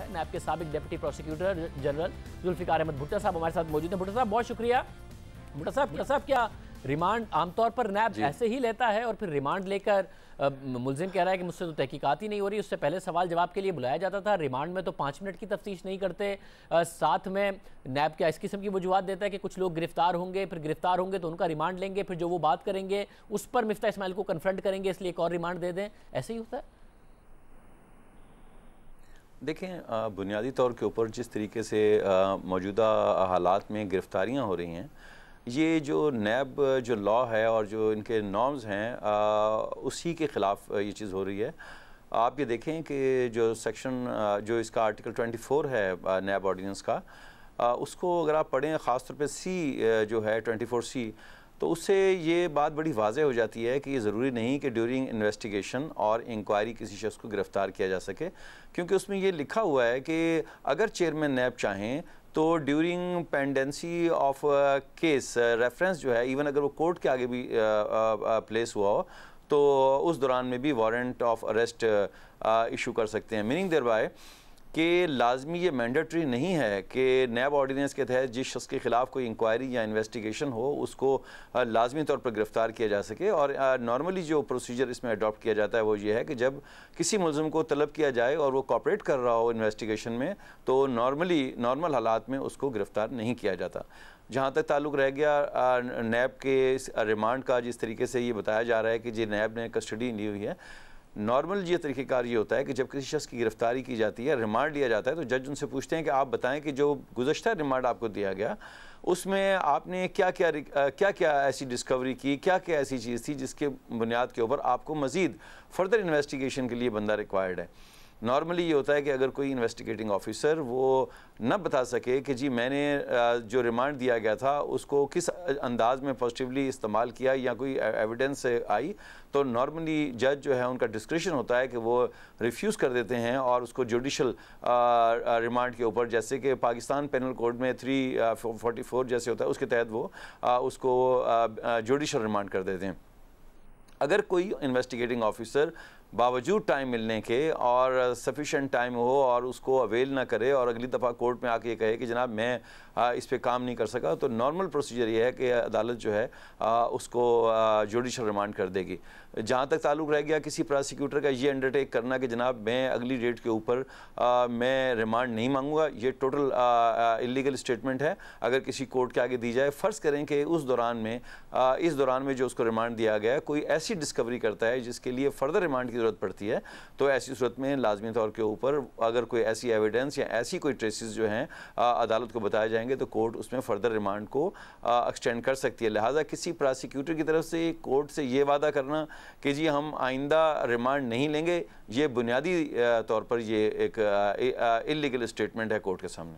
है। नैब के साबिक deputy prosecutor general Zulfiqar Ahmed Bhutto sahab हमारे साथ मौजूद हैं। भुट्टो साहब बहुत शुक्रिया। भुट्टो साहब क्या रिमांड आमतौर पर नैब ऐसे ही लेता है और फिर रिमांड लेकर मुलजिम कह रहा है कि मुझसे तो तहकीकात ही नहीं हो रही, उससे पहले सवाल जवाब के लिए बुलाया जाता था, रिमांड में तो 5 मिनट की तफ्तीश नहीं करते, साथ में नैब क्या इस किस्म की वजूहत देता है कि कुछ लोग गिरफ्तार होंगे, फिर गिरफ्तार होंगे तो उनका रिमांड लेंगे, फिर जो वो बात करेंगे उस पर मिफ्ता इस्माइल को कन्फ्रंट करेंगे, इसलिए एक और रिमांड दे दें, ऐसे ही होता है? देखें, बुनियादी तौर के ऊपर जिस तरीके से मौजूदा हालात में गिरफ्तारियाँ हो रही हैं, ये जो नैब जो लॉ है और जो इनके नॉर्म्स हैं उसी के ख़िलाफ़ ये चीज़ हो रही है। आप ये देखें कि जो सेक्शन जो इसका आर्टिकल 24 है नैब ऑर्डिनेंस का, उसको अगर आप पढ़ें, ख़ास तौर पे सी जो है 24C, तो उससे ये बात बड़ी वाज़ेह हो जाती है कि ये ज़रूरी नहीं कि ड्यूरिंग इन्वेस्टिगेशन और इंक्वायरी किसी शख्स को गिरफ़्तार किया जा सके, क्योंकि उसमें ये लिखा हुआ है कि अगर चेयरमैन नैब चाहें तो during pendency of case reference जो है, इवन अगर वो कोर्ट के आगे भी प्लेस हुआ हो, तो उस दौरान में भी वारंट ऑफ अरेस्ट इशू कर सकते हैं। मीनिंग देयर बाय कि लाजमी ये मैंडेटरी नहीं है कि नैब ऑर्डिनेंस के तहत जिस शख्स के ख़िलाफ़ कोई इंक्वायरी या इन्वेस्टिगेशन हो उसको लाजमी तौर पर गिरफ़्तार किया जा सके। और नॉर्मली जो प्रोसीजर इसमें अडॉप्ट किया जाता है वो ये है कि जब किसी मुलज़िम को तलब किया जाए और वो कॉपरेट कर रहा हो इन्वेस्टिगेशन में, तो नॉर्मल हालात में उसको गिरफ़्तार नहीं किया जाता। जहाँ तक ताल्लुक़ रह गया नैब के रिमांड का, जिस तरीके से ये बताया जा रहा है कि जी नैब ने कस्टडी ली हुई है, नॉर्मल ये तरीक़ेकार ये होता है कि जब किसी शख्स की गिरफ्तारी की जाती है, रिमांड लिया जाता है, तो जज उनसे पूछते हैं कि आप बताएं कि जो गुज़श्ता रिमांड आपको दिया गया उसमें आपने क्या क्या ऐसी डिस्कवरी की, क्या क्या ऐसी चीज़ थी जिसके बुनियाद के ऊपर आपको मज़ीद फर्दर इन्वेस्टिगेशन के लिए बंदा रिक्वायर्ड है। नॉर्मली ये होता है कि अगर कोई इन्वेस्टिगेटिंग ऑफिसर वो न बता सके कि जी मैंने जो रिमांड दिया गया था उसको किस अंदाज में पॉजिटिवली इस्तेमाल किया या कोई एविडेंस आई, तो नॉर्मली जज जो है उनका डिस्क्रिशन होता है कि वो रिफ्यूज़ कर देते हैं और उसको जुडिशल रिमांड के ऊपर, जैसे कि पाकिस्तान पेनल कोड में 344 जैसे होता है, उसके तहत वो उसको जुडिशल रिमांड कर देते हैं। अगर कोई इन्वेस्टिगेटिंग ऑफिसर बावजूद टाइम मिलने के और सफिशेंट टाइम हो और उसको अवेल ना करे और अगली दफ़ा कोर्ट में आके कहे कि जनाब मैं इस पे काम नहीं कर सका, तो नॉर्मल प्रोसीजर ये है कि अदालत जो है उसको जुडिशल रिमांड कर देगी। जहाँ तक ताल्लुक़ रह गया किसी प्रोसिक्यूटर का ये अंडरटेक करना कि जनाब मैं अगली डेट के ऊपर मैं रिमांड नहीं मांगूंगा, ये टोटल इलीगल स्टेटमेंट है। अगर किसी कोर्ट के आगे दी जाए, फ़र्ज़ करें कि उस दौरान में इस दौरान में जो उसको रिमांड दिया गया है कोई ऐसी डिस्कवरी करता है जिसके लिए फ़र्दर रिमांड की ज़रूरत पड़ती है, तो ऐसी सूरत में लाजमी तौर के ऊपर अगर कोई ऐसी एविडेंस या ऐसी कोई ट्रेसेस जो हैं अदालत को बताए जाएंगे, तो कोर्ट उसमें फ़र्दर रिमांड को एक्सटेंड कर सकती है। लिहाजा किसी प्रोसिक्यूटर की तरफ से कोर्ट से ये वादा करना कि जी हम आइंदा रिमांड नहीं लेंगे, ये बुनियादी तौर पर ये एक इल्लीगल स्टेटमेंट है कोर्ट के सामने।